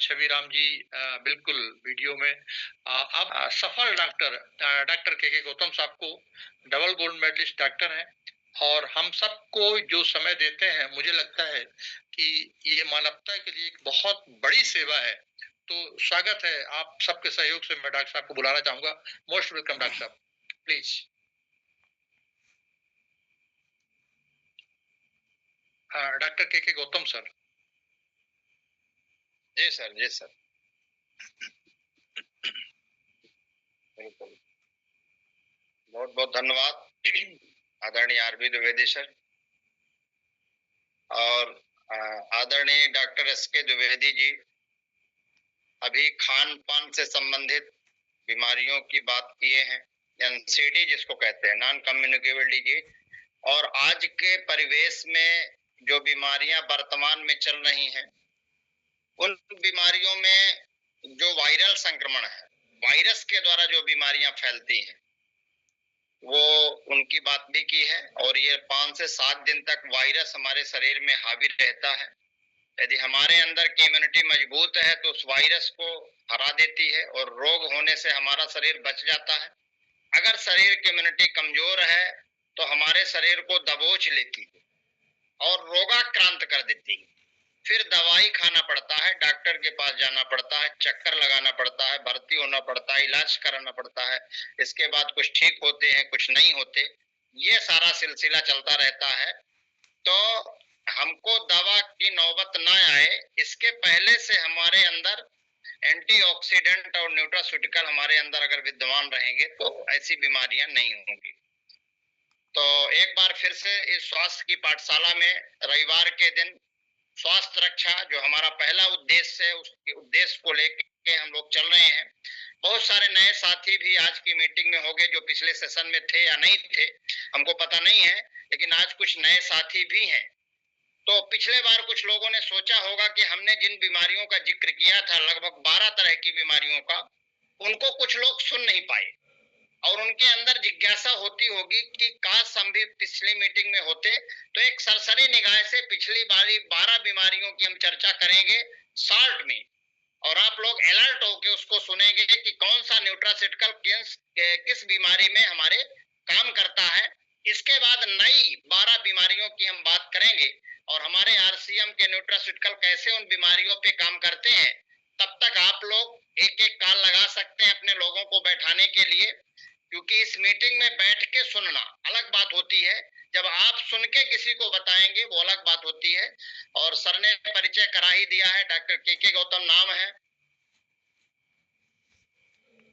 छवि राम जी बिल्कुल वीडियो में अब सफल डॉक्टर डॉक्टर के गौतम साहब को डबल गोल्ड मेडलिस्ट डॉक्टर हैं और हम सबको जो समय देते हैं, मुझे लगता है कि ये मानवता के लिए एक बहुत बड़ी सेवा है। तो स्वागत है, आप सबके सहयोग से मैं डॉक्टर साहब को बुलाना चाहूंगा। मोस्ट वेलकम डॉक्टर साहब, प्लीज। डॉक्टर के गौतम सर। जी सर, जी सर, बिल्कुल। बहुत बहुत धन्यवाद आदरणीय आरबी द्विवेदी सर और आदरणीय डॉक्टर एसके द्विवेदी जी अभी खान पान से संबंधित बीमारियों की बात किए हैं, एनसीडी जिसको कहते हैं, नॉन कम्युनिकेबल डिजीज। और आज के परिवेश में जो बीमारियां वर्तमान में चल रही हैं, उन बीमारियों में जो वायरल संक्रमण है, वायरस के द्वारा जो बीमारियां फैलती हैं, वो उनकी बात भी की है। और ये 5 से 7 दिन तक वायरस हमारे शरीर में हावी रहता है। यदि हमारे अंदर की इम्यूनिटी मजबूत है तो उस वायरस को हरा देती है और रोग होने से हमारा शरीर बच जाता है। अगर शरीर की इम्यूनिटी कमजोर है तो हमारे शरीर को दबोच लेती है और रोगाक्रांत कर देती है। फिर दवाई खाना पड़ता है, डॉक्टर के पास जाना पड़ता है, चक्कर लगाना पड़ता है, भर्ती होना पड़ता है, इलाज कराना पड़ता है। इसके बाद कुछ ठीक होते हैं, कुछ नहीं होते। ये सारा सिलसिला चलता रहता है। तो हमको दवा की नौबत ना आए, इसके पहले से हमारे अंदर एंटीऑक्सीडेंट और न्यूट्रास्यूटिकल हमारे अंदर अगर विद्यमान रहेंगे तो ऐसी बीमारियां नहीं होंगी। तो एक बार फिर से इस स्वास्थ्य की पाठशाला में रविवार के दिन स्वास्थ्य रक्षा जो हमारा पहला उद्देश्य है, उसके उद्देश्य को लेकर हम लोग चल रहे हैं। बहुत सारे नए साथी भी आज की मीटिंग में होंगे जो पिछले सेशन में थे या नहीं थे, हमको पता नहीं है, लेकिन आज कुछ नए साथी भी हैं। तो पिछले बार कुछ लोगों ने सोचा होगा कि हमने जिन बीमारियों का जिक्र किया था, लगभग 12 तरह की बीमारियों का, उनको कुछ लोग सुन नहीं पाए और उनके अंदर जिज्ञासा होती होगी कि काश हम भी पिछली मीटिंग में होते तो एक सरसरी निगाह से पिछली बारी 12 बीमारियों की हम चर्चा करेंगे शॉर्ट में, और आप लोग अलर्ट होकर उसको सुनेंगे कि कौन सा न्यूट्रास्यूटिकल किस बीमारी में हमारे काम करता है। इसके बाद नई 12 बीमारियों की हम बात करेंगे और हमारे आरसीएम के न्यूट्रास्यूटिकल कैसे उन बीमारियों पे काम करते हैं। तब तक आप लोग एक एक कॉल लगा सकते हैं अपने लोगों को बैठाने के लिए, क्योंकि इस मीटिंग में बैठ के सुनना अलग बात होती है, जब आप सुन के किसी को बताएंगे वो अलग बात होती है। और सर ने परिचय करा ही दिया है, डॉक्टर के गौतम नाम है,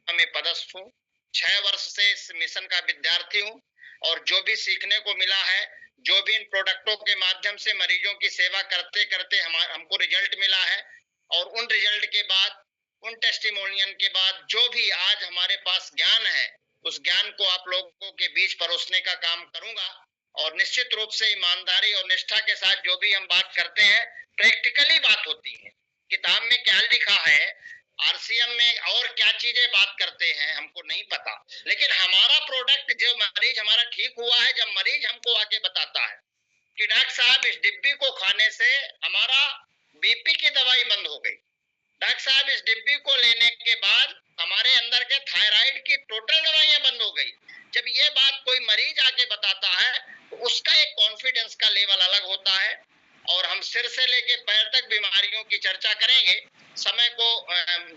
मैं पदस्थ हूँ, 6 वर्ष से इस मिशन का विद्यार्थी हूँ और जो भी सीखने को मिला है, जो भी इन प्रोडक्टों के माध्यम से मरीजों की सेवा करते करते हमको रिजल्ट मिला है, और उन रिजल्ट के बाद, उन टेस्टिमोनियन के बाद जो भी आज हमारे पास ज्ञान है, उस ज्ञान को आप लोगों के बीच परोसने का काम करूंगा। और निश्चित रूप से ईमानदारी और निष्ठा के साथ जो भी हम बात करते हैं, प्रैक्टिकली बात होती है। किताब में क्या लिखा है, आरसीएम में और क्या चीजें बात करते हैं हमको नहीं पता, लेकिन हमारा प्रोडक्ट, जो मरीज हमारा ठीक हुआ है, जब मरीज हमको आके बताता है कि डॉक्टर साहब इस डिब्बी को खाने से हमारा बीपी की दवाई बंद हो गई, डॉक्टर साहब इस डिब्बी को लेने के बाद हमारे अंदर के थायराइड की टोटल दवाइयां बंद हो गई, जब ये बात कोई मरीज आके बताता है तो उसका एक कॉन्फिडेंस का लेवल अलग होता है। और हम सिर से लेके पैर तक बीमारियों की चर्चा करेंगे। समय को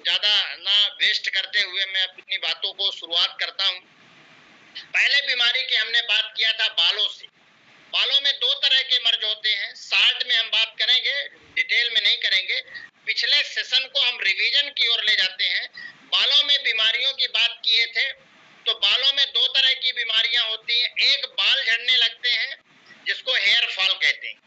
ज्यादा ना वेस्ट करते हुए मैं अपनी बातों को शुरुआत करता हूँ। पहले बीमारी की हमने बात किया था बालों से। बालों में 2 तरह के मर्ज होते हैं, शॉर्ट में हम बात करेंगे, डिटेल में नहीं करेंगे। पिछले सेशन को हम रिवीजन की ओर ले जाते हैं। बालों में बीमारियों की बात किए थे, तो बालों में 2 तरह की बीमारियां होती हैं। एक, बाल झड़ने लगते हैं जिसको हेयर फॉल कहते हैं।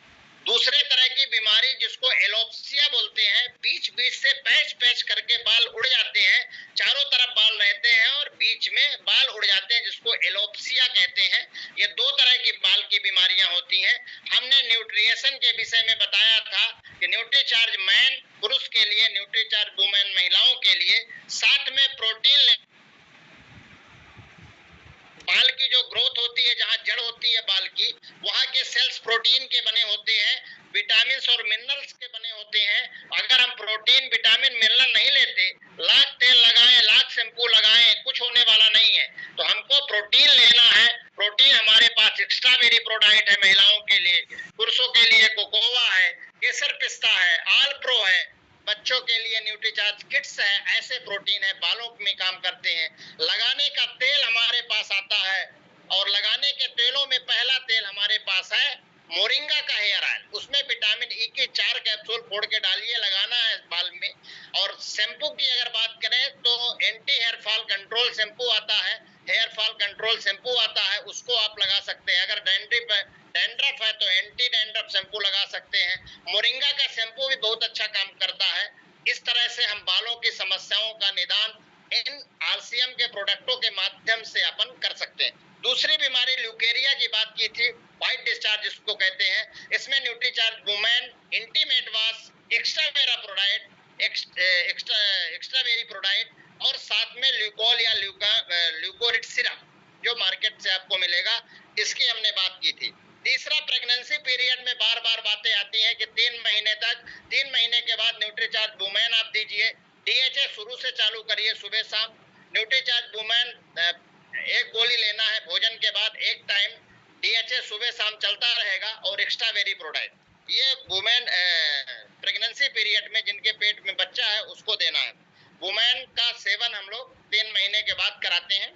दूसरे तरह की बीमारी जिसको एलोप्सिया बोलते हैं, बीच बीच से पैच पैच करके बाल उड़ जाते हैं, चारों तरफ बाल रहते हैं और बीच में बाल उड़ जाते हैं, जिसको एलोप्सिया कहते हैं। ये 2 तरह की बाल की बीमारियां होती हैं। हमने न्यूट्रिएशन के विषय में बताया था कि न्यूट्रीचार्ज मैन पुरुष के लिए, न्यूट्रीचार्ज वुमेन महिलाओं के लिए, साथ में प्रोटीन, बाल की जो ग्रोथ होती है, जहां जड़ होती है बाल की, वहां के सेल्स प्रोटीन के बने होते हैं, विटामिन और मिनरल्स के बने होते हैं। अगर हम प्रोटीन, विटामिन, प्रोडाइट है महिलाओं के लिए, पुरुषों के लिए कोकोवा है, केसर पिस्ता है, आल प्रो है, बच्चों के लिए न्यूट्रीचार्ज किड्स है, ऐसे प्रोटीन है, बालों में काम करते हैं। लगाने का तेल हमारे पास आता है और लगाने के तेलों में पहला तेल हमारे पास है मोरिंगा का हेयर ऑयल। उसमें विटामिन ई की 4 कैप्सूल फोड़ के डालिए, लगाना है बाल में। और शैम्पू की अगर बात करें तो anti hair fall control shampoo आता है, हेयर फॉल कंट्रोल शैम्पू आता है, उसको आप लगा सकते हैं। अगर डैंड्रफ है तो एंटी डैंड्रफ शैम्पू लगा सकते हैं। मोरिंगा का शैम्पू भी बहुत अच्छा काम करता है। इस तरह से हम बालों की समस्याओं का निदान इन आरसीएम के प्रोडक्टों के माध्यम से अपन कर सकते हैं। दूसरी बीमारी ल्यूकेरिया की बात की थी, व्हाइट डिस्चार्ज जिसको कहते हैं। इसमें न्यूट्रीचार्ज वुमेन, इंटीमेट वाश, एक्स्ट्रावेरा प्रोडाइट, एक्स्ट्रावेरी प्रोडाइट और साथ में ल्यूकोल या ल्यूकोरिड सिरप जो मार्केट से आपको मिलेगा, इसकी हमने बात की थी। तीसरा, प्रेगनेंसी पीरियड में बार बार बातें आती हैं कि 3 महीने तक, 3 महीने के बाद न्यूट्रीचार्ज वुमेन आप दीजिए। डीएचए शुरू से चालू करिए सुबह शाम। न्यूट्रीचार्ज वुमेन एक गोली लेना है भोजन के बाद एक टाइम, डीएचए सुबह शाम चलता रहेगा। और एक्स्ट्रावेरी प्रोडाइट ये वुमेन प्रेगनेंसी पीरियड में जिनके पेट में बच्चा है उसको देना है। वुमेन का सेवन हम लोग 3 महीने के बाद कराते हैं।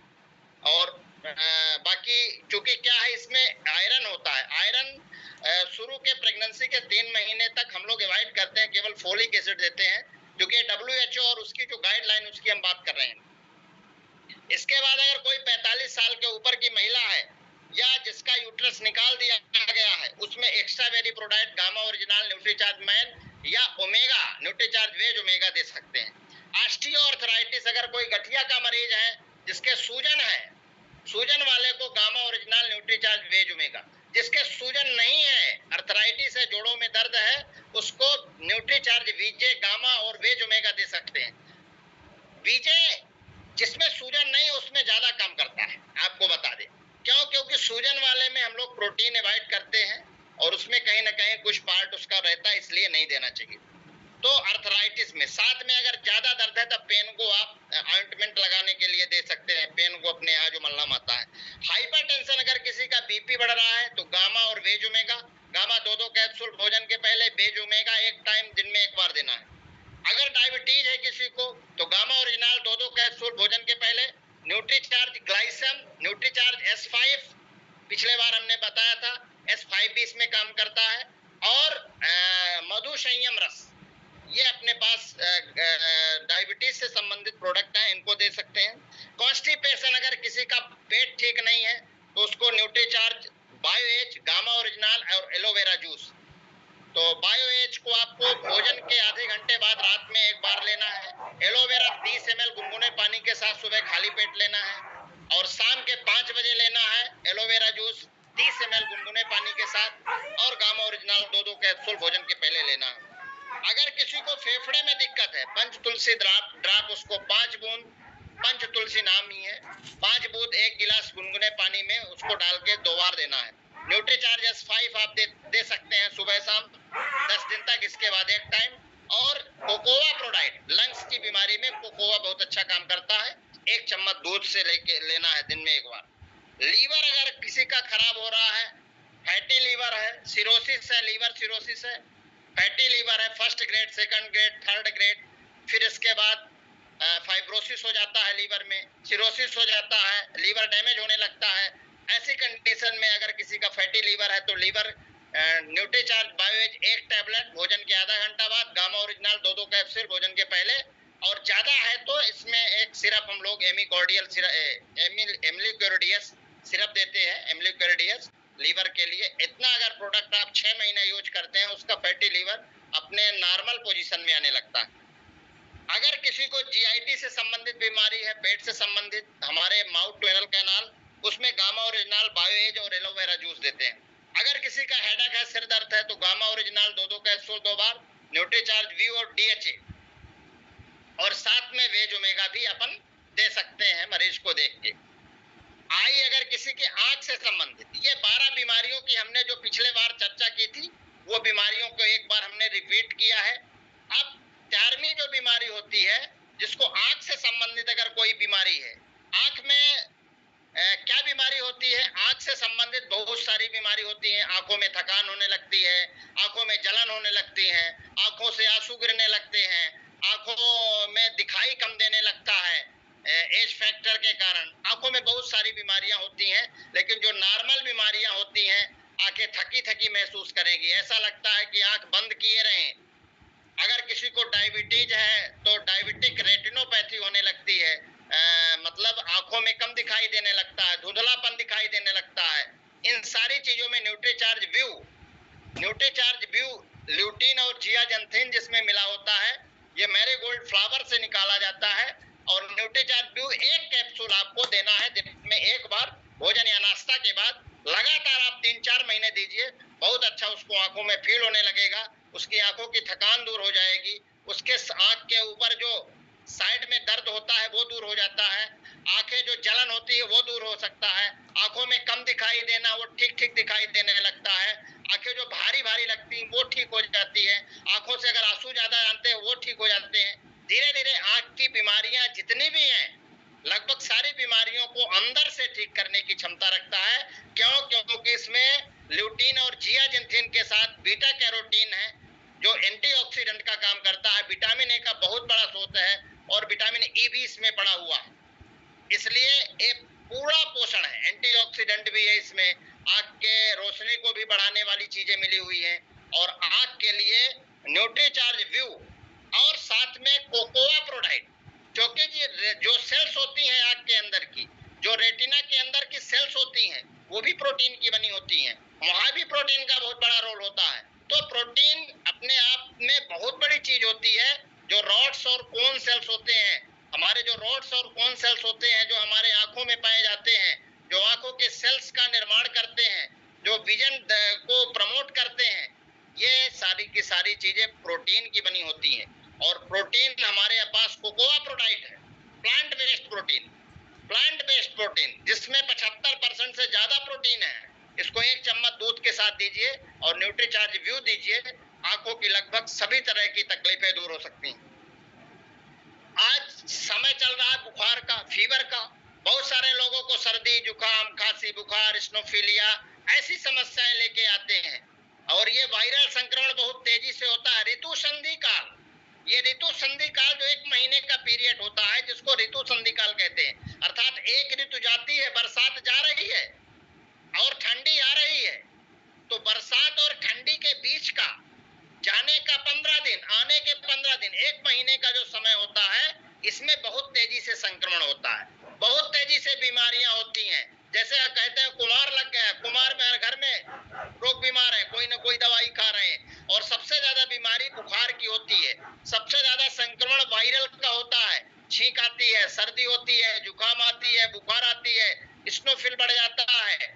और बाकी चूंकि क्या है, इसमें आयरन होता है। आयरन शुरू के प्रेगनेंसी के 3 महीने तक हम लोग अवॉइड करते हैं, केवल फोलिक एसिड देते हैं, क्योंकि WHO और उसकी जो गाइडलाइन उसकी हम बात कर रहे हैं। इसके बाद अगर कोई 45 साल के ऊपर की महिला है या जिसका यूट्रस निकाल दिया गया है, उसमें एक्स्ट्रावेरी प्रोडाइट, गामा ओरिजिनल, न्यूट्रीचार्ज मैन या ओमेगा, न्यूट्रीचार्ज वेज ओमेगा दे सकते हैं। ऑस्टियोआर्थराइटिस, अगर कोई गठिया का मरीज है जिसके सूजन है, सूजन वाले को gamma original, Nutricharge veg omega. जिसके सूजन नहीं है, अर्थराइटिस है, जोड़ों में दर्द है, उसको न्यूट्रीचार्ज वीजे, गामा और वेज ओमेगा दे सकते हैं। वीजे जिसमें सूजन नहीं उसमें ज्यादा काम करता है, आपको बता दें क्यों, क्योंकि सूजन वाले में हम लोग प्रोटीन अवॉइड करते हैं और उसमें कहीं ना कहीं कुछ पार्ट उसका रहता है, इसलिए नहीं देना चाहिए। तो अर्थराइटिस में साथ में अगर ज्यादा दर्द है तब पेन को आप ऑइंटमेंट लगाने के लिए दे सकते हैं, पेन को अपने यहाँ जो मलहम आता है। हाइपरटेंशन, अगर किसी का बीपी बढ़ रहा है तो गामा और वेज ओमेगा, गामा 2-2 कैप्सूल भोजन के पहले, वेज ओमेगा एक टाइम दिन में एक बार देना है। अगर डायबिटीज है किसी को तो गामा ओरिजिनल 2-2 कैप्सूल भोजन के पहले। न्यूट्रीचार्ज ग्लाइसम, न्यूट्रीचार्ज S5 पिछले बार हमने बताया था, S5 भी इसमें काम करता है। और मधु संयम रस, ये अपने पास डायबिटीज से संबंधित प्रोडक्ट है, इनको दे सकते हैं। कॉन्स्टिपेशन, अगर किसी का पेट ठीक नहीं है तो उसको न्यूट्रीचार्ज, बायोएच, गामा ओरिजिनल और एलोवेरा जूस। तो बायोएच को आपको भोजन के आधे घंटे बाद रात में एक बार लेना है। एलोवेरा 30 ml गुनगुने पानी के साथ सुबह खाली पेट लेना है। और शाम के 5 बजे लेना है एलोवेरा जूस 30 ml गुनगुने पानी के साथ। और गामा ओरिजिनल 2-2 कैप्सूल भोजन के पहले लेना है। अगर किसी को फेफड़े में दिक्कत है, पंच तुलसी ड्राप उसको 5 बूंद, पंच तुलसी नाम ही है, 5 बूंद 1 गिलास गुनगुने पानी में उसको डाल के 2 बार देना है। न्यूट्रीचार्ज S5 आप दे सकते हैं सुबह शाम 10 दिन तक, इसके बाद एक टाइम। और कोकोवा प्रोडाइट, लंग्स की बीमारी में कोकोवा बहुत अच्छा काम करता है, 1 चम्मच दूध से लेके लेना है दिन में एक बार। लीवर अगर किसी का खराब हो रहा है, फैटी लीवर है, सिरोसिस है, लीवर सिरोसिस है, फैटी लीवर है, 1st grade, 2nd grade, 3rd grade, फिर इसके बाद फाइब्रोसिस हो जाता है लीवर में, सिरोसिस हो जाता है, लीवर डैमेज होने लगता है। ऐसी कंडीशन में अगर किसी का फैटी लीवर है तो लीवर न्यूट्रीचार्ज बायोएज 1 टैबलेट भोजन के आधा घंटा बाद, गामा ओरिजिनल 2-2 कैप्सूल भोजन के पहले। और ज्यादा है तो इसमें एक सिरप हम लोग एमिलिक्योरिडियस सिरप देते हैं, एमिलिक्योरिडियस लीवर के लिए। इतना अगर प्रोडक्ट आप 6 महीने यूज करते हैं, उसका फैटी लीवर अपने नॉर्मल पोजीशन में आने लगता है। अगर किसी को जीआईटी से संबंधित बीमारी है, पेट से संबंधित, हमारे माउथ टू एनल कैनाल, उसमें गामा ओरिजिनल, बायोएज और एलोवेरा जूस देते हैं। अगर किसी का हेडेक है, सिर दर्द है, तो गामा ओरिजिनल 2-2 कैप्सूल 2 बार, न्यूट्रीचार्ज वी और डीएचए और साथ में वेज ओमेगा भी अपन दे सकते हैं मरीज को देख के। आई, अगर किसी की आंख से संबंधित, ये 12 बीमारियों की हमने जो पिछले बार चर्चा की थी, वो बीमारियों को एक बार हमने रिपीट किया है। अब 4वीं जो बीमारी होती है, जिसको आंख से संबंधित अगर कोई बीमारी है, आंख में क्या बीमारी होती है? आंख से संबंधित बहुत सारी बीमारी होती है। आंखों में थकान होने लगती है, आंखों में जलन होने लगती है, आंखों से आंसू गिरने लगते हैं, आंखों में दिखाई कम देने लगता है एज फैक्टर के कारण। आंखों में बहुत सारी बीमारियां होती हैं, लेकिन जो नॉर्मल बीमारियां होती हैं, आंखें थकी थकी महसूस करेगी, ऐसा लगता है कि आंख बंद किए रहें। अगर किसी को डायबिटीज है तो डायबिटिक रेटिनोपैथी होने लगती है, मतलब आंखों में कम दिखाई देने लगता है, धुंधलापन दिखाई देने लगता है। इन सारी चीजों में न्यूट्रीचार्ज व्यू ल्यूटीन और जियाजंथीन जिसमें मिला होता है, ये मैरीगोल्ड फ्लावर से निकाला जाता है। और न्यूट्रीचार्ज व्यू एक कैप्सूल आपको देना है दिन में एक बार, भोजन या नाश्ता के बाद। लगातार आप 3-4 महीने दीजिए, बहुत अच्छा उसको आंखों में फील होने लगेगा, उसकी आंखों की थकान दूर हो जाएगी, उसके आंख के ऊपर जो साइड में दर्द होता है वो दूर हो जाता है, आंखें जो जलन होती है वो दूर हो सकता है, आंखों में कम दिखाई देना वो ठीक ठीक दिखाई देने लगता है, आंखें जो भारी भारी लगती हैं वो ठीक हो जाती है, आंखों से अगर आंसू ज्यादा आते हैं वो ठीक हो जाते हैं। धीरे धीरे आंख की बीमारियां जितनी भी हैं, लगभग सारी बीमारियों को अंदर से ठीक करने की क्षमता रखता है। क्योंकि इसमें ल्यूटीन और जियाजिंथिन के साथ बीटा कैरोटीन है, जो एंटीऑक्सीडेंट का काम करता है, विटामिन ए का बहुत बड़ा स्रोत है, और विटामिन ई भी इसमें पड़ा हुआ है। इसलिए एक पूरा पोषण है, एंटीऑक्सीडेंट भी है इसमें, आंख के रोशनी को भी बढ़ाने वाली चीजें मिली हुई हैं, और आंख के लिए न्यूट्रीचार्ज व्यू, और साथ में कोकोआ प्रोडाइट, क्योंकि जो सेल्स होती हैं आंख के अंदर की, जो रेटिना के अंदर की सेल्स होती हैं, वो भी प्रोटीन की बनी होती हैं, वहां भी प्रोटीन का बहुत बड़ा रोल होता है। तो प्रोटीन अपने आप में बहुत बड़ी चीज होती है। जो रॉड्स और कोन सेल्स होते हैं, हमारे जो रॉड्स और कोन सेल्स होते हैं, जो हमारे आंखों में पाए जाते हैं, जो आंखों के सेल्स का निर्माण करते हैं, जो विजन को प्रमोट करते हैं, ये सारी की सारी चीजें प्रोटीन की बनी होती हैं। और प्रोटीन हमारे पास कोकोआ प्रोडाइट है, प्लांट बेस्ड प्रोटीन, जिसमें 75% से ज्यादा प्रोटीन है। इसको एक चम्मच दूध के साथ दीजिए और न्यूट्रीचार्ज व्यू दीजिए, आंखों की लगभग सभी तरह की तकलीफें दूर हो सकती हैं। आज समय चल रहा है बुखार का, फीवर का, बहुत सारे लोगों को सर्दी, जुकाम, खांसी, बुखार, स्नोफिलिया ऐसी समस्याएं लेके आते हैं, और ये वायरल संक्रमण बहुत तेजी से होता है। ऋतु संधि काल, ये ऋतु संधि काल जो 1 महीने का पीरियड होता है, जिसको ऋतु संधि काल कहते हैं, अर्थात एक ऋतु जाती है, बरसात जा रही है और ठंडी आ रही है, तो बरसात और ठंडी के बीच का जाने का 15 दिन, आने के 15 दिन, 1 महीने का जो समय होता है, इसमें बहुत तेजी से संक्रमण होता है, बहुत तेजी से बीमारियां होती हैं। जैसे आप कहते हैं कुमार लग गया, कुमार में हर घर में लोग बीमार हैं, कोई ना कोई दवाई खा रहे हैं, और सबसे ज्यादा बीमारी बुखार की होती है, सबसे ज्यादा संक्रमण वायरल का होता है। छींक आती है, सर्दी होती है, जुकाम आती है, बुखार आती है, स्नोफिल बढ़ जाता है,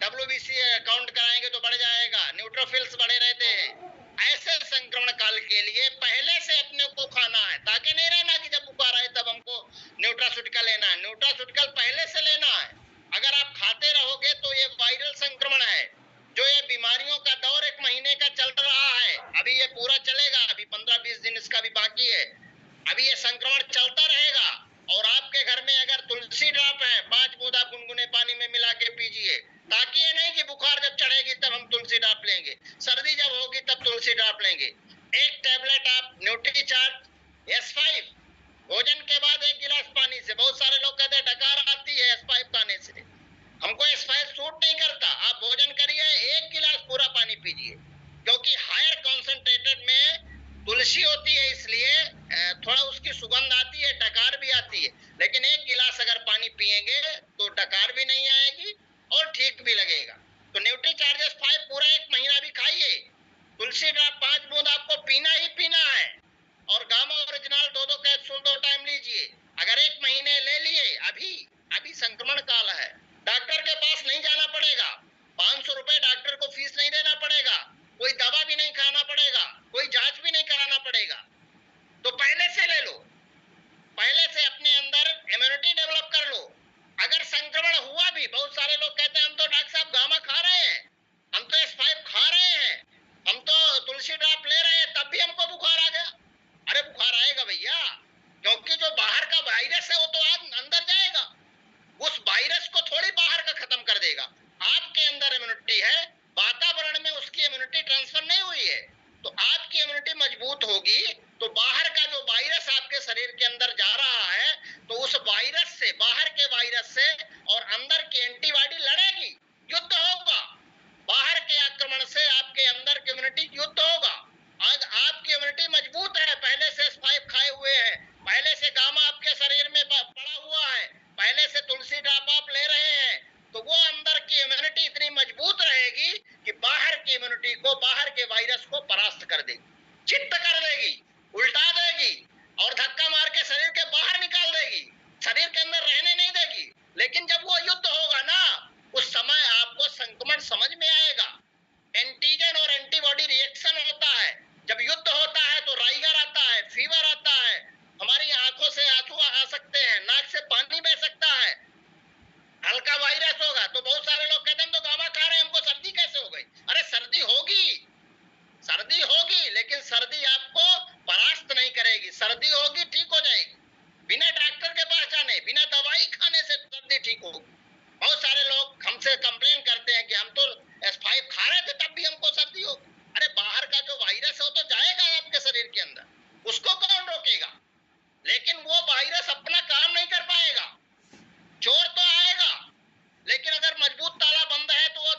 WBC काउंट कराएंगे तो बढ़ जाएगा, न्यूट्रोफिल्स बढ़े रहते हैं। ऐसे संक्रमण काल के लिए पहले से अपने को खाना है, ताकि नहीं रहना कि जब बुखार आए तब हमको न्यूट्रास्यूटिकल लेना है। न्यूट्रास्यूटिकल पहले से लेना है। अगर आप खाते रहोगे तो ये वायरल संक्रमण है, जो ये बीमारियों का दौर 1 महीने का चल रहा है, अभी ये पूरा चलेगा, अभी 15-20 दिन इसका भी बाकी है, अभी ये संक्रमण चलता रहेगा। और आपके घर में अगर तुलसी ड्रॉप है, 5 बूंद आप गुनगुने पानी में मिला के पीजिए, ताकि ये नहीं कि बुखार जब चढ़ेगी तब हम तुलसी ड्रॉप लेंगे, सर्दी जब होगी तब तुलसी ड्रॉप लेंगे। एक टैबलेट आप न्यूट्रीचार्ज S5 भोजन के बाद 1 गिलास पानी से, बहुत सारे लोग कहते हैं डकार आती है S5 खाने से, हमको S5 सूट नहीं करता। आप भोजन करिए, 1 गिलास पूरा पानी पीजिए, क्योंकि हायर कॉन्सेंट्रेटेड में तुलसी होती है, इसलिए थोड़ा उसकी सुगंध आती है, डकार भी आती है, लेकिन 1 गिलास अगर पानी पिएंगे तो डकार भी नहीं आएगी और ठीक भी लगेगा। तो न्यूट्रीचार्ज S5 पूरा 1 महीना भी खाइए। तुलसी ड्रॉप 5 बूंद आपको पीना ही पीना है, और गामा ओरिजिनल 2-2 कैप्सूल 2 टाइम लीजिए। अगर 1 महीने ले लिए, अभी संक्रमण काल है, डॉक्टर के पास नहीं जाना पड़ेगा, 500 रुपए डॉक्टर को फीस नहीं देना पड़ेगा, कोई दवा भी नहीं खाना पड़ेगा, कोई जांच भी नहीं कराना पड़ेगा। तो पहले से ले लो, पहले से अपने अंदर इम्यूनिटी डेवलप कर लो। अगर संक्रमण हुआ भी, बहुत सारे लोग कहते हैं हम तो डॉक्टर साहब गामा खा रहे हैं, हम तो S5 खा रहे हैं, हम तो तुलसी वायरस आपके शरीर के अंदर जा रहा है तो उस वायरस से, बाहर के वायरस से और अंदर की एंटीबॉडी लड़ेगी, युद्ध होगा। बाहर के आक्रमण से आपके अंदर की इम्यूनिटी युद्ध होगा। आज आपकी इम्यूनिटी मजबूत है, पहले से S5 खाए हुए हैं, पहले से गामा आपके शरीर में पड़ा हुआ है, पहले से तुलसी ड्रॉप आप ले रहे हैं, तो वो अंदर की इम्यूनिटी इतनी मजबूत रहेगी कि बाहर की इम्यूनिटी को, बाहर के वायरस को परास्त कर देगी, चित्त कर देगी, उल्टा देगी और धक्का मार के शरीर के बाहर निकाल देगी, शरीर के अंदर रहने नहीं देगी। लेकिन जब वो युद्ध होगा ना, उस समय आपको संक्रमण समझ में आएगा। एंटीजन और एंटीबॉडी रिएक्शन होता है। जब युद्ध होता है तो राइगर आता है, फीवर आता है, हमारी आंखों से आंसू आ सकते हैं, नाक से पानी बह सकता है, हल्का वायरस होगा। तो बहुत सारे लोग कहते हैं हम तो गामा खा रहे हैं, हमको सर्दी कैसे हो गई? अरे सर्दी होगी, सर्दी होगी, लेकिन सर्दी आपको परास्त नहीं करेगी। सर्दी होगी, ठीक हो जाएगी, बिना डॉक्टर के पास जाने, बिना दवाई खाने से सर्दी ठीक होगी। बहुत सारे लोग हमसे कंप्लेन करते हैं कि हम तो S5 खा रहे थे तब भी हमको सर्दी होगी। अरे बाहर का जो वायरस है वो तो जाएगा आपके शरीर के अंदर, उसको कौन रोकेगा? लेकिन वो वायरस अपना काम नहीं कर पाएगा। चोर तो आएगा, लेकिन अगर मजबूत ताला बंद है तो वो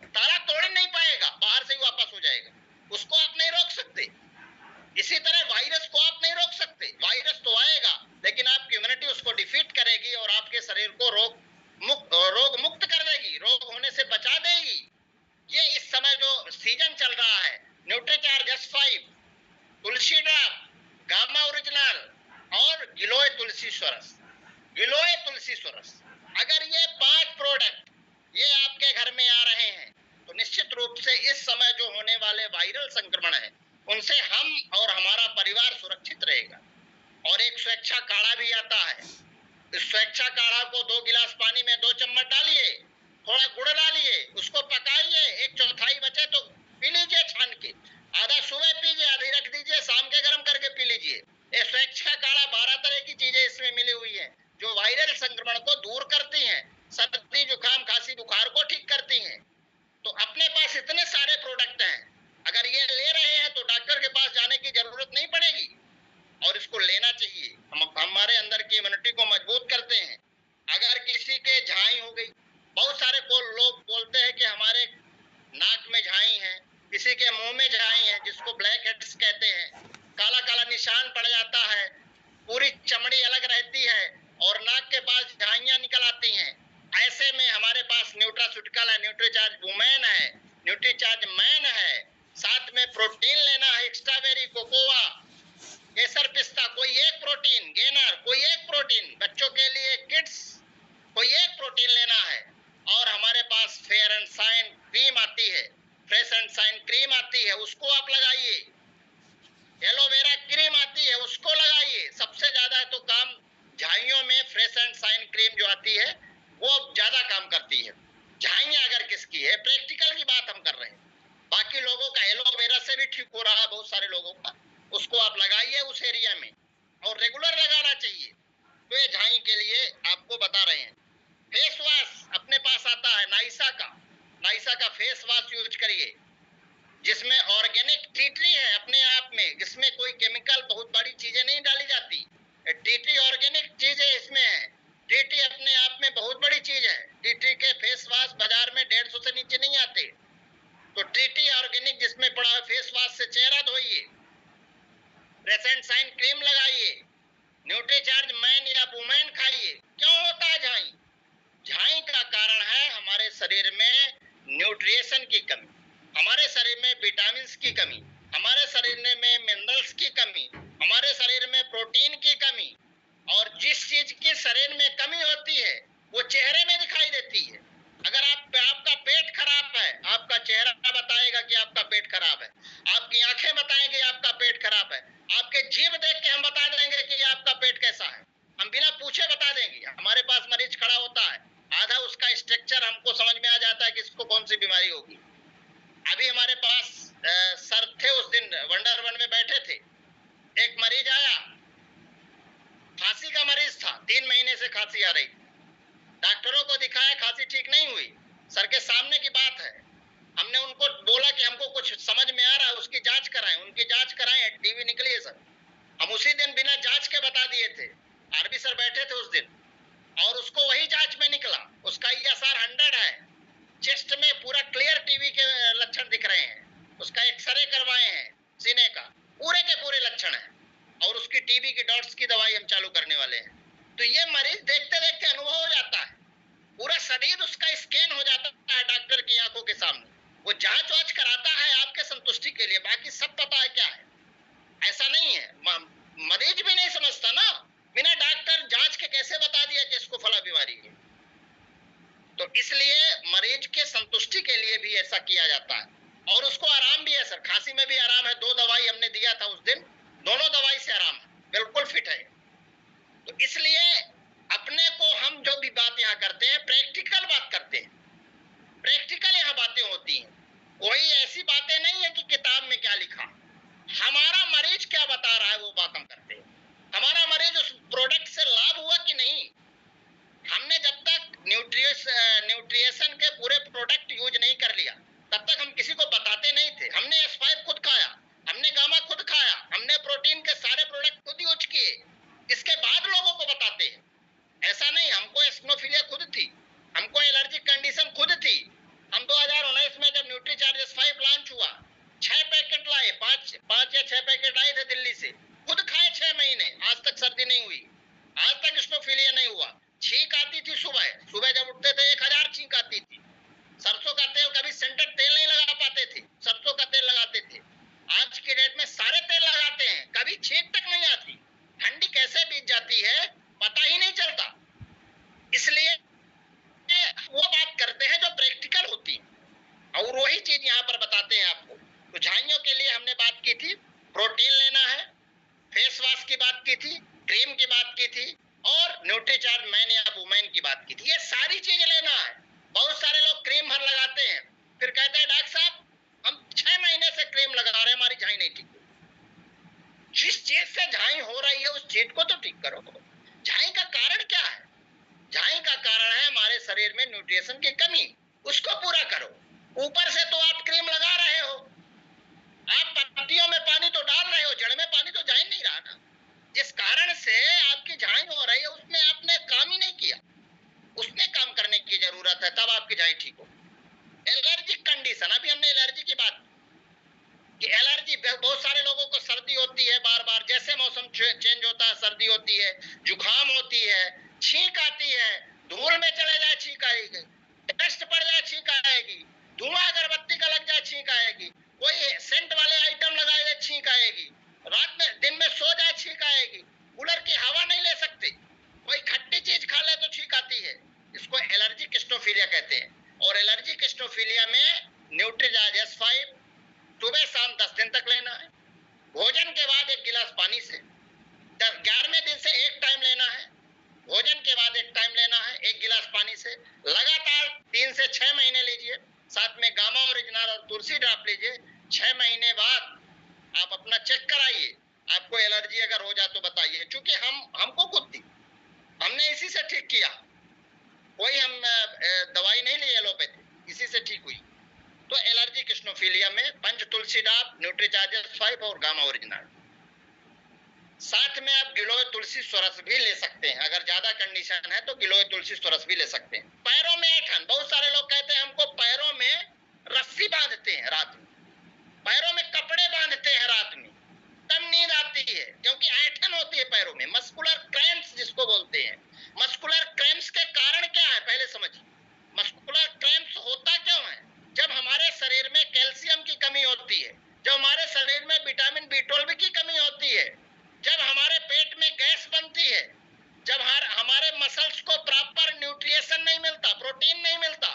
ताला तोड़ नहीं पाएगा, बाहर से ही वापस हो जाएगा, उसको आप नहीं रोक सकते। इसी तरह वायरस को आप नहीं रोक सकते। वायरस तो आएगा, लेकिन आपकी इम्यूनिटी उसको डिफीट करेगी और आपके शरीर को रोग मुक्त कर देगी, रोग होने से बचा देगी। ये इस समय जो सीजन चल रहा है, न्यूट्रीचार्ज S5, तुलसी ड्रॉप, गामा ओरिजिनल और गिलोय तुलसी सोरस, गिलोय तुलसी सोरस, अगर ये 5 प्रोडक्ट ये आपके घर में आ रहे हैं तो निश्चित रूप से इस समय जो होने वाले वायरल संक्रमण है उनसे हम और हमारा परिवार सुरक्षित रहेगा। और एक स्वेच्छा काढ़ा भी आता है। इस स्वेच्छा काढ़ा को 2 गिलास पानी में 2 चम्मच डालिए, थोड़ा गुड़ डालिए, उसको पकाइए, 1/4 बचे तो पी लीजिए छान के, आधा सुबह पीजिए, आधी रख दीजिए, शाम के गर्म करके पी लीजिए। ये स्वेच्छा काढ़ा 12 तरह की चीजें इसमें मिली हुई है जो वायरल संक्रमण को दूर करती हैं, सर्दी जुकाम खांसी बुखार को ठीक करती हैं। तो अपने पास इतने सारे प्रोडक्ट हैं, अगर ये ले रहे हैं तो डॉक्टर के पास जाने की जरूरत नहीं पड़ेगी और इसको लेना चाहिए। हम हमारे अंदर की इम्यूनिटी को मजबूत करते हैं। अगर किसी के झाई हो गई, बहुत सारे लोग बोलते हैं कि हमारे नाक में झाई है, किसी के मुंह में झाई है, जिसको ब्लैक हेड्स कहते हैं, काला काला निशान पड़ जाता है, पूरी चमड़ी अलग रहती है और नाक के पास झाइयां निकल आती हैं। ऐसे में हमारे पास न्यूट्रास्यूटिकल है, न्यूट्रीचार्ज वुमेन है, न्यूट्रीचार्ज मैन है, साथ में प्रोटीन लेना है, स्ट्रॉबेरी, कोकोआ, केसर, पिस्ता, कोई एक प्रोटीन, गेनर कोई एक प्रोटीन, बच्चों के लिए किड्स कोई एक प्रोटीन लेना है। और हमारे पास फेयर एंड शाइन क्रीम आती है, फ्रेश एंड शाइन क्रीम आती है, उसको आप लगाइए। एलोवेरा क्रीम आती है, उसको लगाइए। सबसे ज्यादा तो काम झाइयों में फ्रेश एंड शाइन क्रीम जो आती है वो ज्यादा काम करती है। झाइयां अगर किसकी है, प्रैक्टिकल की बात हम कर रहे हैं, बाकी लोगों का एलोवेरा से भी ठीक हो रहा है, बहुत सारे लोगों का, उसको आप लगाइए उस एरिया में और रेगुलर लगाना चाहिए। तो ये झाई के लिए आपको बता रहे हैं। फेस वॉश अपने पास आता है नाइसा का, नाइसा का फेस वॉश यूज करिए, जिसमें ऑर्गेनिक टी ट्री है अपने आप में, जिसमें कोई केमिकल बहुत बड़ी चीजें नहीं डाली जाती। टी ट्री ऑर्गेनिक चीजें इसमें है। टी ट्री अपने आप में बहुत बड़ी चीज है। टी ट्री के फेस वॉश बाजार में 150 से नीचे नहीं आते। तो टी ट्री ऑर्गेनिक जिसमें पड़ा है, फेस वॉश से चेहरा धोइए, फ्रेश एंड शाइन क्रीम लगाइए, न्यूट्रीचार्ज मैन या वुमेन खाइए। क्यों होता है झाई? झाई का कारण है हमारे शरीर में न्यूट्रिएशन की कमी, हमारे शरीर में विटामिन की कमी, हमारे शरीर में मिनरल्स की कमी, हमारे शरीर में प्रोटीन की कमी। और जिस चीज की शरीर में कमी होती है वो चेहरे में दिखाई देती है। अगर आपका पेट खराब है, आपका चेहरा बताएगा कि आपका पेट खराब है, आपकी आंखें बताएंगी आपका पेट खराब है, आपके जीभ देख के हम बता देंगे कि आपका पेट कैसा है, हम बिना पूछे बता देंगे। हमारे पास मरीज खड़ा होता है, आधा उसका स्ट्रक्चर हमको समझ में आ जाता है कि इसको कौन सी बीमारी होगी। अभी हमारे पास सर थे, उस दिन वंडर वन में बैठे थे, एक मरीज आया, खांसी का मरीज था, 3 महीने से खांसी आ रही, डॉक्टरों को दिखाया, खांसी ठीक नहीं हुई। सर के सामने की बात है, हमने उनको बोला कि हमको कुछ समझ में आ रहा है, उसकी जांच कराएं। उनकी जांच कराएं, टीबी निकली है सर। हम उसी दिन बिना जांच के बता दिए थे, आरबी सर बैठे थे उस दिन, और उसको वही जांच में निकला, उसका ESR 100 है, चेस्ट में पूरा क्लियर टीबी के लक्षण दिख रहे हैं, उसका एक्सरे करवाए हैं सीने का, पूरे के पूरे लक्षण हैं, और उसकी टीबी की डॉट्स की दवाई हम चालू करने वाले हैं। तो ये मरीज देखते देखते अनुभव हो जाता है, पूरा शरीर उसका स्कैन हो जाता है डॉक्टर की आंखों के सामने, वो जांच वाच कराता है आपके संतुष्टि के लिए, बाकी सब पता है क्या है। ऐसा नहीं है, मरीज भी नहीं समझता ना, बिना डॉक्टर जांच के कैसे बता दिया कि इसको फला बीमारी है। तो इसलिए मरीज के संतुष्टि के लिए भी ऐसा किया जाता है, और उसको आराम भी है सर, खांसी में भी आराम है, 2 दवाई हमने दिया था उस दिन, दोनों दवाई से आराम है, बिल्कुल फिट है। तो इसलिए अपने को हम जो भी बात यहाँ करते हैं प्रैक्टिकल बात करते हैं, प्रैक्टिकल यहाँ बातें होती हैं, कोई ऐसी बातें नहीं है कि किताब में क्या लिखा, हमारा मरीज क्या बता रहा है वो बात हम करते हैं। हमारा मरीज उस प्रोडक्ट से लाभ हुआ कि नहीं, हमने जब तक न्यूट्रिएशन के पूरे प्रोडक्ट यूज नहीं कर लिया तब तक हम किसी को बताते नहीं थे। हमने S5 खुद खाया, हमने गामा खुद खाया, हमने प्रोटीन के सारे प्रोडक्ट खुद यूज किए, इसके बाद लोगों को बताते हैं। ऐसा नहीं, हमको एस्नोफिलिया खुद थी, हमको एलर्जिक कंडीशन खुद थी। हम 2019 में जब न्यूट्रीचार्ज S5 लॉन्च हुआ, 6 पैकेट लाए, 5 या 6 पैकेट लाए थे दिल्ली से, खुद खाए 6 महीने, आज तक सर्दी नहीं हुई, आज तक एस्नोफिलिया नहीं हुआ। छींक आती थी सुबह, सुबह जब उठते थे 1000 छींक आती थी। सरसों का तेल, कभी सेंटेड तेल नहीं लगा पाते थे, सरसों का तेल लगाते थे। आज की डेट में सारे तेल लगाते हैं, कभी छींक तक नहीं आती। ठंडी कैसे बीत जाती है पता ही नहीं चलता। इसलिए वो बात करते हैं जो प्रैक्टिकल होती है, और वही चीज यहाँ पर बताते हैं आपको। तो झाइयों के लिए हमने बात की थी, प्रोटीन लेना है, फेस वॉश की बात की थी, क्रीम की बात की थी, और न्यूट्रीचार्ज मैन या वुमेन की बात की थी। ये सारी चीज लेना है। बहुत सारे लोग क्रीम भर लगाते हैं, फिर कहते हैं डॉक्टर साहब हम 6 महीने से क्रीम लगा रहे हैं, हमारी झाई नहीं ठीक हुई। जिस चीज से झाई हो रही है उस चीज को तो ठीक करो। झाई का कारण क्या है? झाई का कारण है हमारे शरीर में न्यूट्रिशन की कमी, उसको पूरा करो। ऊपर से तो आप क्रीम लगा रहे हो, आप पत्तियों में पानी तो डाल रहे हो, जड़ में पानी तो जा ही नहीं रहा ना। जिस कारण से आपकी झाई हो रही है उसमें आपने काम ही नहीं किया, उसमें काम करने की जरूरत है, तब आपकी झाई ठीक हो। एलर्जिक कंडीशन, अभी हमने एलर्जी की बात कि एलर्जी बहुत सारे लोगों को सर्दी होती है, बार बार जैसे मौसम चेंज होता है सर्दी होती है, जुकाम होती है, छींक आती है, धूल में चले जाए छींक आएगी, डस्ट पड़ जाए छींक आएगी, धुआं अगरबत्ती का लग जाए छींक आएगी, कोई सेंट वाले आइटम लगाए जाए छींक आएगी, रात में दिन में सो जाए छींक आएगी, कूलर की हवा नहीं ले सकते, कोई खट्टी चीज खा ले तो छींक आती है। इसको एलर्जिक स्टोफिलिया कहते हैं। और एलर्जिक स्टोफिलिया में न्यूट्रीजाज S5 सुबह शाम 10 दिन तक लेना है। भोजन के बाद 1 गिलास पानी से, 11वें दिन से 1 टाइम लेना है, भोजन के बाद 1 टाइम लेना है 1 गिलास पानी से, लगातार 3 से 6 महीने लीजिए। साथ में गामा ओरिजिनल और तुलसी ड्रॉप लीजिए। 6 महीने बाद आप अपना चेक कराइए, आपको एलर्जी अगर हो जाए तो बताइए। क्योंकि हमको खुद थी, हमने इसी से ठीक किया, कोई हम दवाई नहीं ली एलोपैथी, इसी से ठीक हुई। तो एलर्जिक स्टोफिलिया में पंच तुलसी डाब, न्यूट्रीचार्ज S5 और गामा ओरिजिनल। साथ में आप गिलोय तुलसी सोरस भी ले सकते हैं, अगर ज्यादा कंडीशन है तो गिलोय तुलसी सोरस भी ले सकते हैं। पैरों में ऐठन, बहुत सारे लोग कहते हैं हमको पैरों में रस्सी बांधते हैं रात में, पैरों में कपड़े बांधते हैं रात में, तब नींद आती है, क्योंकि ऐठन होती है पैरों में, मस्कुलर क्रैम्प्स जिसको बोलते हैं। मस्कुलर क्रैम्प्स के कारण क्या है पहले समझिए। मस्कुलर क्रैम्प्स होता क्यों है? जब हमारे शरीर में कैल्शियम की कमी होती है, जब हमारे शरीर में विटामिन B12 की कमी होती है, जब हमारे पेट में गैस बनती है, जब हमारे मसल्स को प्रॉपर न्यूट्रिएशन नहीं मिलता, प्रोटीन नहीं मिलता,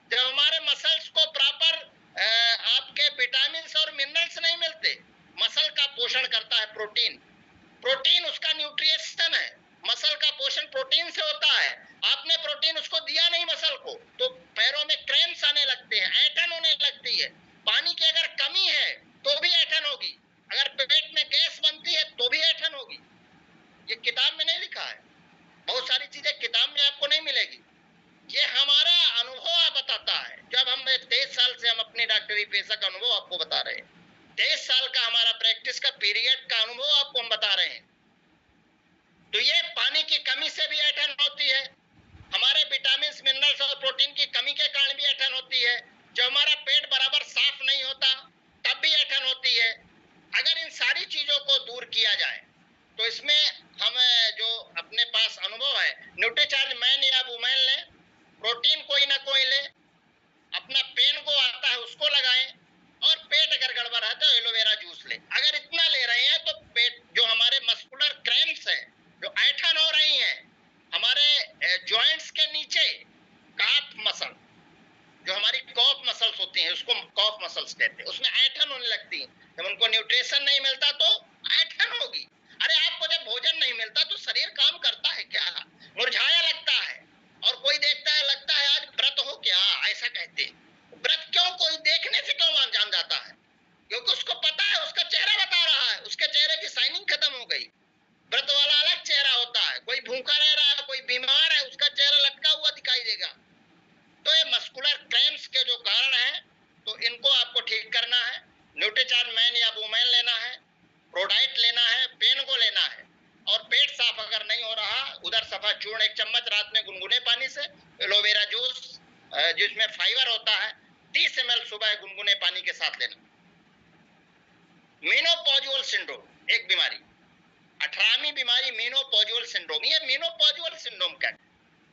जब हमारे मसल्स को प्रॉपर आपके विटामिन और मिनरल्स नहीं मिलते, मसल का पोषण करता है प्रोटीन, प्रोटीन उसका न्यूट्रिएशन है। मसल का पोषण प्रोटीन से होता है, आपने प्रोटीन उसको दिया नहीं मसल को, तो पैरों में क्रैम्प्स आने लगते हैं, ऐंठन होने लगती है। पानी की अगर कमी है तो भी ऐंठन होगी, अगर पेट में गैस बनती है तो भी ऐंठन होगी। ये किताब में नहीं लिखा है, बहुत सारी चीजें किताब में आपको नहीं मिलेगी, ये हमारा अनुभव बताता है। जब हम 23 साल से हम अपनी डॉक्टरी पेशा का अनुभव आपको बता रहे हैं। 23 साल का हमारा प्रैक्टिस का पीरियड का अनुभव आपको हम बता रहे हैं। तो ये पानी की कमी से भी ऐंठन होती है, हमारे विटामिन मिनरल्स और प्रोटीन की कमी के कारण भी ऐंठन होती है, जब हमारा पेट बराबर साफ नहीं होता तब भी ऐंठन होती है। अगर इन सारी चीजों को दूर किया जाए तो इसमें हम जो अपने पास अनुभव है, न्यूट्रीचार्ज मैन या वुमेन लें, प्रोटीन कोई ना कोई ले, अपना पेन को आता है उसको लगाएं, और पेट अगर गड़बड़ है तो एलोवेरा जूस ले। अगर इतना ले रहे हैं तो पेट जो हमारे मस्कुलर क्रैम्प्स हैं, जो ऐंठन हो रही हैं हमारे जॉइंट्स के नीचे, काफ मसल, जो हमारी कॉफ मसल्स होती हैं उसको कॉफ मसल्स कहते हैं, उसमें ऐंठन होने लगती है। जब उनको न्यूट्रिशन नहीं मिलता तो ऐंठन होगी। अरे आपको जब भोजन नहीं मिलता तो शरीर काम करता है क्या? मुरझाया लगता है, और कोई देखता है लगता है आज व्रत हो क्या, ऐसा कहते हैं। व्रत क्यों? कोई देखने से क्यों जान जाता है? क्योंकि उसको पता है, उसका चेहरा बता रहा है, उसके चेहरे की शाइनिंग खत्म हो गई। व्रत वाला अलग चेहरा होता है, कोई भूखा रह रहा है, कोई बीमार है, उसका चेहरा लटका हुआ दिखाई देगा। तो ये मस्कुलर क्रैम्प्स के जो कारण हैं, तो इनको आपको ठीक करना है। न्यूट्रीचार्ज मैन या वुमेन लेना है, प्रोडाइट लेना है, पेन को लेना है, और पेट साफ अगर नहीं हो रहा, उधर सफा चूर्ण 1 चम्मच रात में गुनगुने पानी से, एलोवेरा जूस जिसमें फाइबर होता है 30 ml सुबह गुनगुने पानी के साथ लेना। मेनोपॉजुअल सिंड्रोम एक बीमारी, 18वीं बीमारी मेनोपॉजुअल सिंड्रोम। ये मेनोपॉजुअल सिंड्रोम क्या है?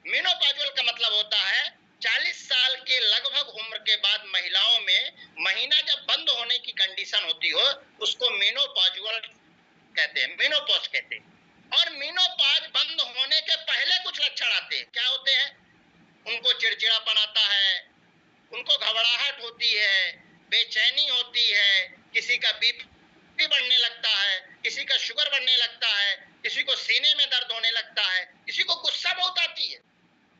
मेनोपॉजुअल का मतलब होता है 40 साल के लगभग उम्र के बाद महिलाओं में महीना जब बंद होने की कंडीशन होती हो, उसको मेनोपॉजुअल कहते हैं, मेनोपॉज कहते हैं। और मेनोपॉज बंद होने के पहले कुछ लक्षण आते हैं। क्या होते हैं? उनको चिड़चिड़ापन आता है, उनको घबराहट होती है, बेचैनी होती है, किसी का बीपी बढ़ने लगता है, किसी का शुगर बढ़ने लगता है, किसी को सीने में दर्द होने लगता है, किसी को गुस्सा बहुत आती है,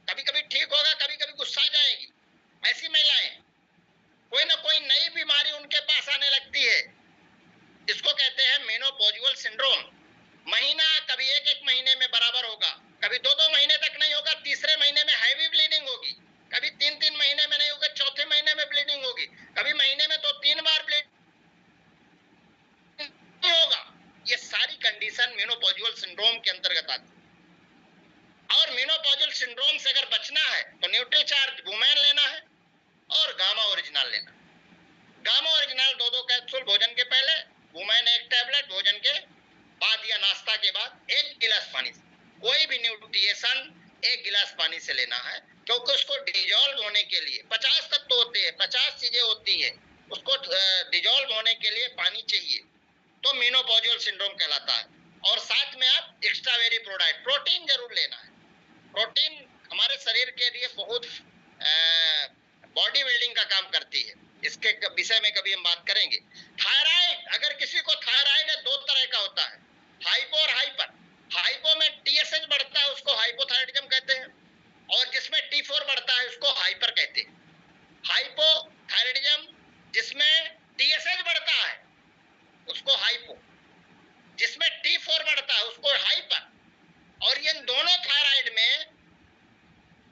कभी कभी ठीक होगा, कभी कभी गुस्सा जाएगी। ऐसी महिलाएं, कोई ना कोई नई बीमारी उनके पास आने लगती है, इसको कहते हैं मेनोपॉजुअल सिंड्रोम। महीना कभी एक महीने में बराबर होगा, कभी 2 महीने तक नहीं होगा, तीसरे महीने में हैवी ब्लीडिंग होगी, कभी 3 महीने में नहीं होगा, चौथे महीने में ब्लीडिंग होगी, कभी महीने में 2-3 बार ब्लीडिंग होगा। ये सारी कंडीशन मेनोपॉजुअल सिंड्रोम के अंतर्गत आती है। और मेनोपॉजुअल सिंड्रोम से अगर बचना है तो न्यूट्रीचार्ज वुमेन लेना है और गामा ओरिजिनल लेना। गामा ओरिजिनल 2 कैप्सूल भोजन के पहले, वुमेन 1 टैबलेट भोजन के बाद या नाश्ता के बाद 1 गिलास पानी से। कोई भी न्यूट्रिएशन 1 गिलास पानी से लेना है, क्योंकि उसको डिजोल्व होने के लिए 50 तत्व होते हैं, 50 चीजें होती है, उसको डिजोल्व होने के लिए पानी चाहिए, तो मेनोपॉजुअल सिंड्रोम कहलाता है। और साथ में आप एक्स्ट्रावेरी प्रोडाइट, प्रोटीन जरूर लेना है। प्रोटीन हमारे शरीर के लिए बहुत बॉडी बिल्डिंग का काम करती है, इसके विषय में कभी हम बात करेंगे। थायराइड, अगर किसी को थायराइड है, 2 तरह का होता है, हाइपो और हाइपर। हाइपो में टीएसएच बढ़ता है, उसको हाइपोथायराइडिज्म कहते हैं, और जिसमें T4 बढ़ता है उसको हाइपर कहते हैं। हाइपोथायराइडिज्म जिसमें टीएसएच बढ़ता है उसको हाइपो, जिसमें T4 बढ़ता है उसको हाइपर। और इन दोनों थायराइड में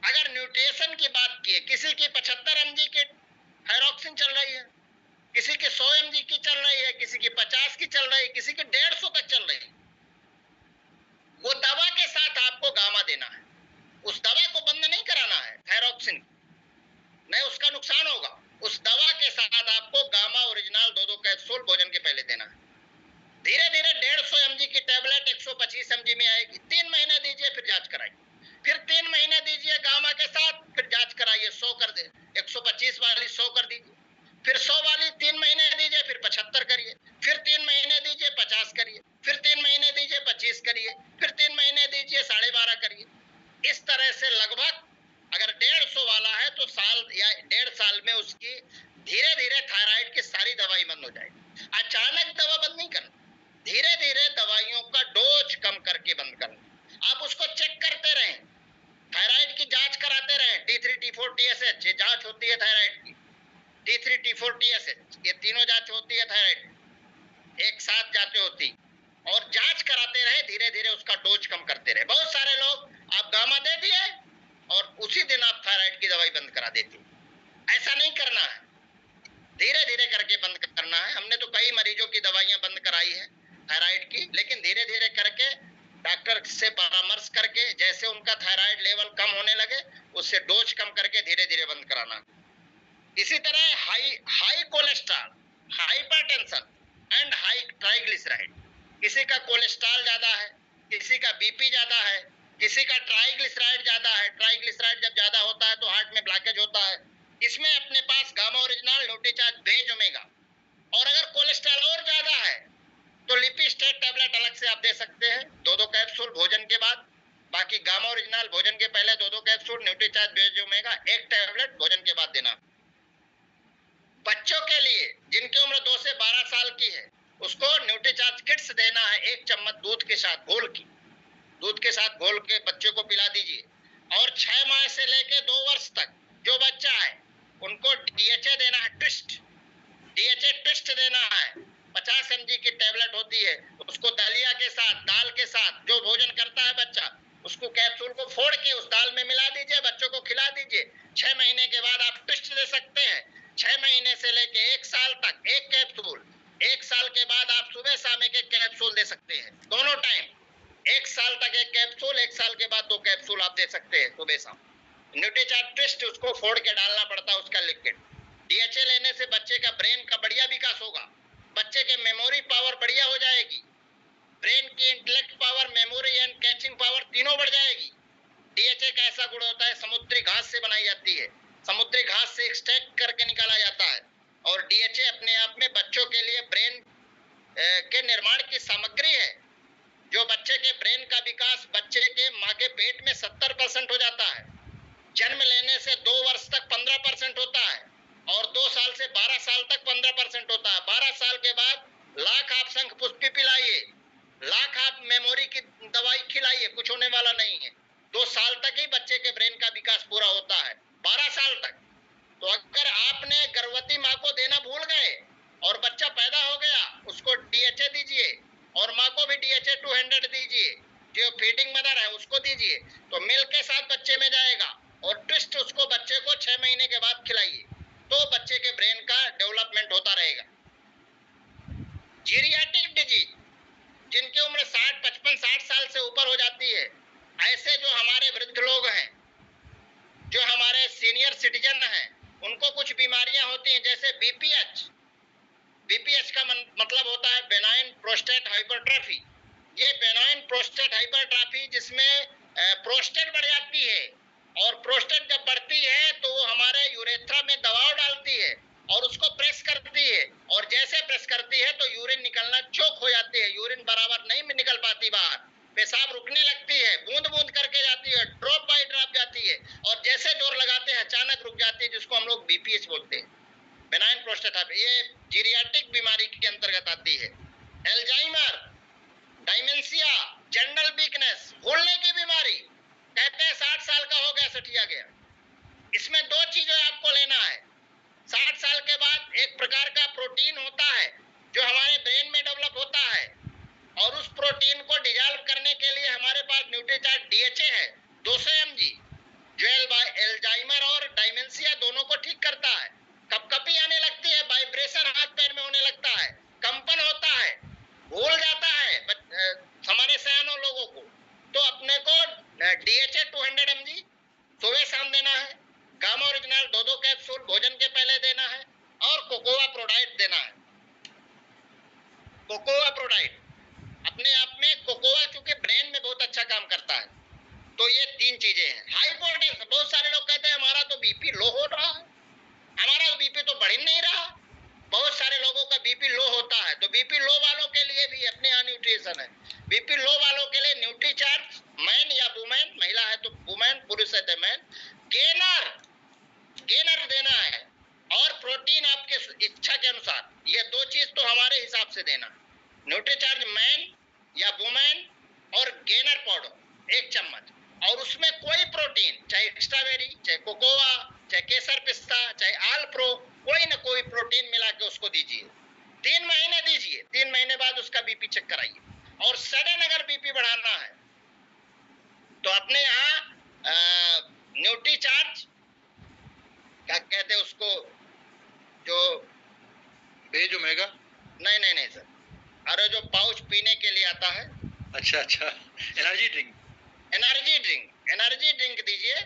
अगर न्यूट्रिशन की बात की, किसी की 75 mg की थायरॉक्सिन चल रही है, किसी की 100 mg की चल रही है, किसी की 50 की चल रही है, किसी की 150 तक चल रही है, वो दवा के साथ आपको गामा देना है। उस दवा को बंद नहीं कराना है, थायरॉक्सिन नहीं, उसका नुकसान होगा। उस दवा के साथ आपको गामा ओरिजिनल 2 कैप्सूल भोजन के पहले देना है। धीरे धीरे 150 mg की टैबलेट 125 mg में आएगी। 3 महीने दीजिए, फिर जांच कराइए, फिर 3 महीने दीजिए गामा के साथ, फिर जांच कराइए, 100 कर दे, 125 वाली 100 कर दीजिए, फिर 100 वाली 3 महीने दीजिए, फिर 75 करिए, फिर 3 महीने दीजिए 50 करिए, फिर 3 महीने दीजिए 25 करिए, फिर 3 महीने दीजिए 12.5 करिए। इस तरह से लगभग अगर 150 वाला है तो साल या 1.5 साल में उसकी धीरे धीरे थायराइड की सारी दवाई बंद हो जाएगी। अचानक दवा बंद नहीं करना, धीरे धीरे दवाइयों का डोज कम करके बंद करना। आप उसको चेक करते रहें, थायराइड की जांच कराते रहें, T3 T4 TSH, ये जांच होती है थायराइड की, T3 T4 TSH, ये तीनों जांच होती है थायराइड, एक साथ जांचें होती, और जांच कराते रहे, धीरे धीरे उसका डोज कम करते रहे। बहुत सारे लोग आप गामा दे दिए और उसी दिन आप थायराइड की दवाई बंद करा देते। ऐसा नहीं करना है, धीरे धीरे करके बंद करना है। हमने तो कई मरीज डॉक्टर से परामर्श करके, जैसे उनका थायराइड लेवल कम होने लगे उससे डोज कम करके धीरे धीरे बंद कराना। इसी तरह high cholesterol, hypertension and high triglyceride, किसी का कोलेस्ट्रॉल ज्यादा है, किसी का बीपी ज्यादा है, किसी का ट्राइग्लिसराइड ज्यादा है। ट्राइग्लिसराइड जब ज्यादा होता है तो हार्ट में ब्लॉकेज होता है। इसमें अपने पास गामा ओरिजिनल, न्यूट्रीचार्ज, बेज ओमेगा। और अगर कोलेस्ट्रॉल और ज्यादा है तो लिपिस्टेट टैबलेट अलग से आप दे सकते हैं, 2-2 कैप्सूल भोजन के बाद। बाकी गामा ओरिजिनल भोजन के पहले 2-2 कैप्सूल, न्यूट्रीचार्ज, बेज ओमेगा 1 टैबलेट भोजन के बाद देना। बच्चों के लिए जिनकी उम्र 2 से 12 साल की है उसको न्यूट्रीचार्ज किट्स देना है, 1 चम्मच दूध के साथ घोल के बच्चे को पिला दीजिए। और 6 माह से लेके 2 वर्ष तक जो बच्चा है उनको डीएचए देना है, डीएचए ट्विस्ट देना है। 50 mg की टैबलेट होती है, उसको दलिया के साथ, दाल के साथ जो भोजन करता है बच्चा, उसको कैप्सूल को फोड़ के उस दाल में मिला दीजिए, बच्चों को खिला दीजिए। 6 महीने के बाद आप ट्विस्ट दे सकते हैं। 6 महीने से लेके 1 साल तक 1 कैप्सूल, 1 साल के बाद आप सुबह शाम 1 कैप्सूल दे सकते हैं, दोनों टाइम। 1 साल तक 1 कैप्सूल, 1 साल के बाद 2 कैप्सूल आप दे सकते हैं सुबह शाम। न्यूट्रीचार्ज ट्विस्ट उसको फोड़ के डालना पड़ता है, उसका लिक्विड। डीएचए लेने से बच्चे का ब्रेन का बढ़िया विकास होगा, बच्चे के मेमोरी पावर बढ़िया हो जाएगी, ब्रेन की intellect power, memory and catching power तीनों बढ़ जाएगी। डीएचए का ऐसा गुण होता है, समुद्री घास से बनाई जाती है, समुद्री घास से एक्सट्रैक्ट करके निकाला जाता है। और डीएचए अपने आप में बच्चों के लिए ब्रेन के निर्माण की सामग्री है। जो बच्चे के ब्रेन का विकास बच्चे के माँ के पेट में 70% हो जाता है, जन्म लेने से 2 वर्ष तक 15% होता है, और 2 साल से 12 साल तक 15% होता है। 12 साल के बाद लाख आप शंख पुष्पी पिलाइए, लाख आप मेमोरी की दवाई खिलाइए, कुछ होने वाला नहीं है। 2 साल तक ही बच्चे के ब्रेन का विकास पूरा होता है, 12 साल तक। तो अगर आपने गर्भवती माँ को देना भूल गए और बच्चा पैदा हो गया, उसको डीएचए दीजिए, और माँ को भी डीएचए 200 दीजिए, जो फीडिंग मदर है उसको दीजिए, तो मिल्क के साथ बच्चे में जाएगा। और ट्विस्ट उसको बच्चे को 6 महीने के बाद खिलाइए, तो बच्चे के ब्रेन का डेवलपमेंट होता रहेगा। जीरियाट्रिक डिजीज, जिनकी उम्र 55-60 साल से ऊपर हो जाती है, ऐसे जो हमारे वृद्ध लोग हैं, जो हमारे सीनियर सिटीजन हैं, उनको कुछ बीमारियां होती हैं, जैसे बीपीएच का मतलब होता है बेनाइन प्रोस्टेट हाइपरट्रॉफी। ये बेनाइन प्रोस्टेट हाइपरट्रॉफी जिसमें प्रोस्टेट बढ़ जाती है, और प्रोस्टेट जब बढ़ती है तो वो हमारे यूरेथ्रा में दबाव डालती है और उसको प्रेस करती है, और जैसे प्रेस करती है तो यूरिन निकलना चोक हो जाती है, यूरिन बराबर नहीं निकल पाती बाहर, पेशाब रुकने लगती है, बूंद बूंद करके जाती है, ड्रॉप बाय ड्रॉप जाती है, और जैसे जोर लगाते हैं अचानक रुक जाती है, जिसको हम लोग बीपीएच बोलते हैं, बेनाइन प्रोस्टेट हाइपर। ये जीरियाट्रिक बीमारी के अंतर्गत आती है। एल्जाइमर, डायमेंशिया, जनरल वीकनेस, भूलने की बीमारी, कहते हैं 60 साल का हो गया, सठिया गया। इसमें 2 चीजें आपको लेना है। 60 साल के बाद एक प्रकार का प्रोटीन होता है जो हमारे ब्रेन में डेवलप होता है, और उस प्रोटीन को डिजॉल्व करने के लिए हमारे पास न्यूट्रीचार्ज डीएचए है 200 mg, जो एल्जाइमर और डायमेंशिया दोनों को ठीक करता है। कपकपी आने लगती है, वाइब्रेशन हाथ पैर में होने लगता है, कंपन होता है, भूल जाता है हमारे सयानों लोगों को, तो अपने को डीएचए 200 mg सुबह शाम देना है, गामा ओरिजिनल 2-2 कैप्सूल भोजन के पहले देना है, और कोकोआ प्रोडाइट देना है। कोकोआ प्रोडाइट अपने आप में, कोकोआ क्योंकि ब्रेन में बहुत अच्छा काम करता है। तो ये 3 चीजें हैं। हाइपोटेंशन, बहुत सारे लोग कहते हैं हमारा तो बीपी लो हो रहा है, हमारा बीपी तो बढ़ ही नहीं रहा। बहुत सारे लोगों का बीपी लो होता है, तो बीपी लो वालों के लिए भी अपने यहाँ न्यूट्रिशन है। बीपी लो वालों के लिए न्यूट्रीचार्ज, मैन या वुमेन, महिला है तो वुमेन, पुरुष है तो मैन, गेनर देना है, और प्रोटीन आपके इच्छा के अनुसार। ये 2 चीज तो हमारे हिसाब से देना, न्यूट्रीचार्ज मैन या वुमेन, और गेनर पाउडर 1 चम्मच, और उसमें कोई प्रोटीन, चाहे स्ट्रॉबेरी, चाहे कोकोआ, चाहे केसर पिस्ता, चाहे आलप्रो, कोई ना कोई प्रोटीन मिला के उसको दीजिए। 3 महीने दीजिए, 3 महीने बाद उसका बीपी चेक कराइए। और सडन अगर बीपी बढ़ाना है तो अपने यहाँ न्यूट्रीचार्ज, क्या कहते हैं उसको, जो बेज ओमेगा, नहीं सर, अरे जो पाउच पीने के लिए आता है, अच्छा अच्छा, एनर्जी ड्रिंक। एनर्जी ड्रिंक दीजिए,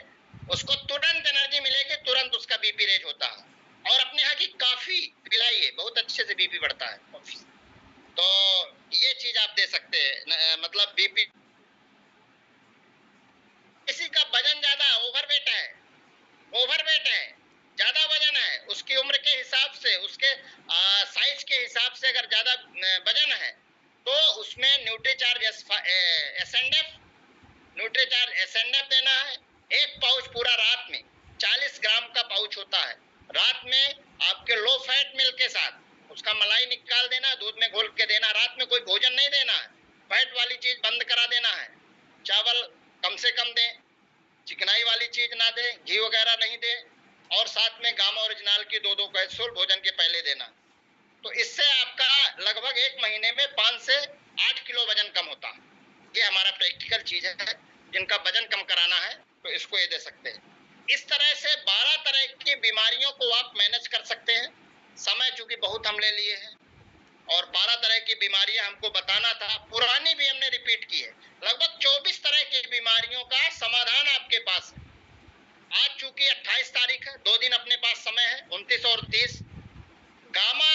उसको तुरंत एनर्जी मिलेगी, तुरंत उसका बीपी रेज होता है। और अपने यहाँ की कॉफी पिलाइए, बहुत अच्छे से बीपी बढ़ता है कॉफी। तो ये चीज आप दे सकते हैं, मतलब बीपी। किसी का वजन ज्यादा ओवरवेट है, ज्यादा वजन है, उसकी उम्र के हिसाब से, उसके साइज के हिसाब से अगर ज्यादा वजन है तो उसमें न्यूट्रीचार्ज एसएनएफ देना है। एक पाउच पूरा रात में, 40 ग्राम का पाउच होता है। रात में आपके लो फैट मिल्क के साथ उसका मलाई निकाल देना, दूध में घोल के देना। रात में कोई भोजन नहीं देना है, फैट वाली चीज बंद करा देना है। चावल कम से कम दें, चिकनाई वाली चीज ना दें, घी वगैरह नहीं दें। और साथ में गामा ओरिजिनल की 2-2 कैप्सूल भोजन के पहले देना। तो इससे आपका लगभग 1 महीने में 5 से 8 किलो वजन कम होता है। ये हमारा प्रैक्टिकल चीज है। जिनका वजन कम कराना है तो इसको ये दे सकते हैं। इस तरह से 12 तरह की बीमारियों को आप मैनेज कर सकते हैं। समय चूंकि बहुत हम ले लिए हैं और 12 तरह की बीमारियां हमको बताना था, पुरानी भी हमने रिपीट की है। लगभग 24 तरह की बीमारियों का समाधान आपके पास है। आज चूंकि 28 तारीख है, 2 दिन अपने पास समय है, 29 और 30। गामा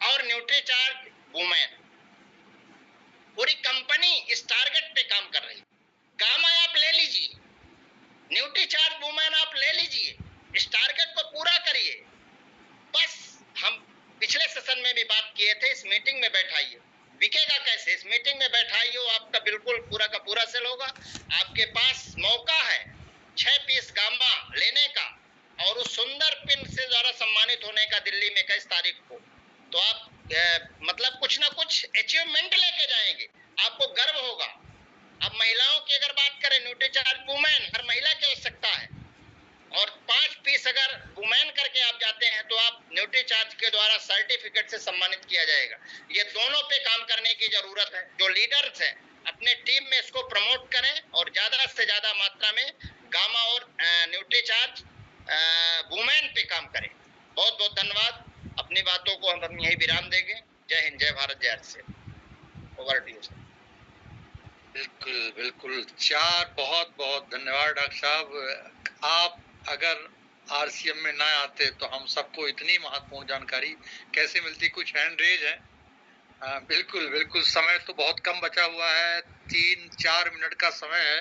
और न्यूट्रीचार्ज वुमेन पूरी कंपनी इस टारगेट पे काम कर रही है। गामा आप ले लीजिए, न्यूट्रीचार्ज वुमेन आप ले लीजिए, इस टारगेट को पूरा करिए। बस हम पिछले सेशन में भी बात किए थे, इस मीटिंग में बैठाइए। बिकेगा कैसे? इस मीटिंग में बैठाइए, वो आपका बिल्कुल पूरा का पूरा सेल होगा। आपके पास मौका है 6 पीस गामा लेने का और उस सुंदर पिन से द्वारा सम्मानित होने का दिल्ली में 21 तारीख को। तो आप मतलब कुछ ना कुछ अचीवमेंट लेके जाएंगे, आपको गर्व होगा। अब महिलाओं की अगर बात करें, न्यूट्रीचार्ज वुमेन हर महिला की आवश्यकता है और 5 पीस अगर वुमेन करके आप जाते हैं तो आप न्यूट्रीचार्ज के द्वारा सर्टिफिकेट से सम्मानित किया जाएगा। ये दोनों पे काम करने की जरूरत है। जो लीडर्स हैं अपने टीम में इसको प्रमोट करें और ज्यादा से ज्यादा मात्रा में गामा और न्यूट्रीचार्ज वुमेन पे काम करें। बहुत बहुत धन्यवाद। अपनी बातों को हम यही विराम देंगे। जय हिंद, जय भारत, जय से। Over to you sir. बिल्कुल बिल्कुल, चार बहुत बहुत धन्यवाद डॉक्टर साहब। आप अगर आरसीएम में ना आते तो हम सबको इतनी महत्वपूर्ण जानकारी कैसे मिलती। कुछ हैंड रेज है। बिल्कुल बिल्कुल, समय तो बहुत कम बचा हुआ है, 3-4 मिनट का समय है।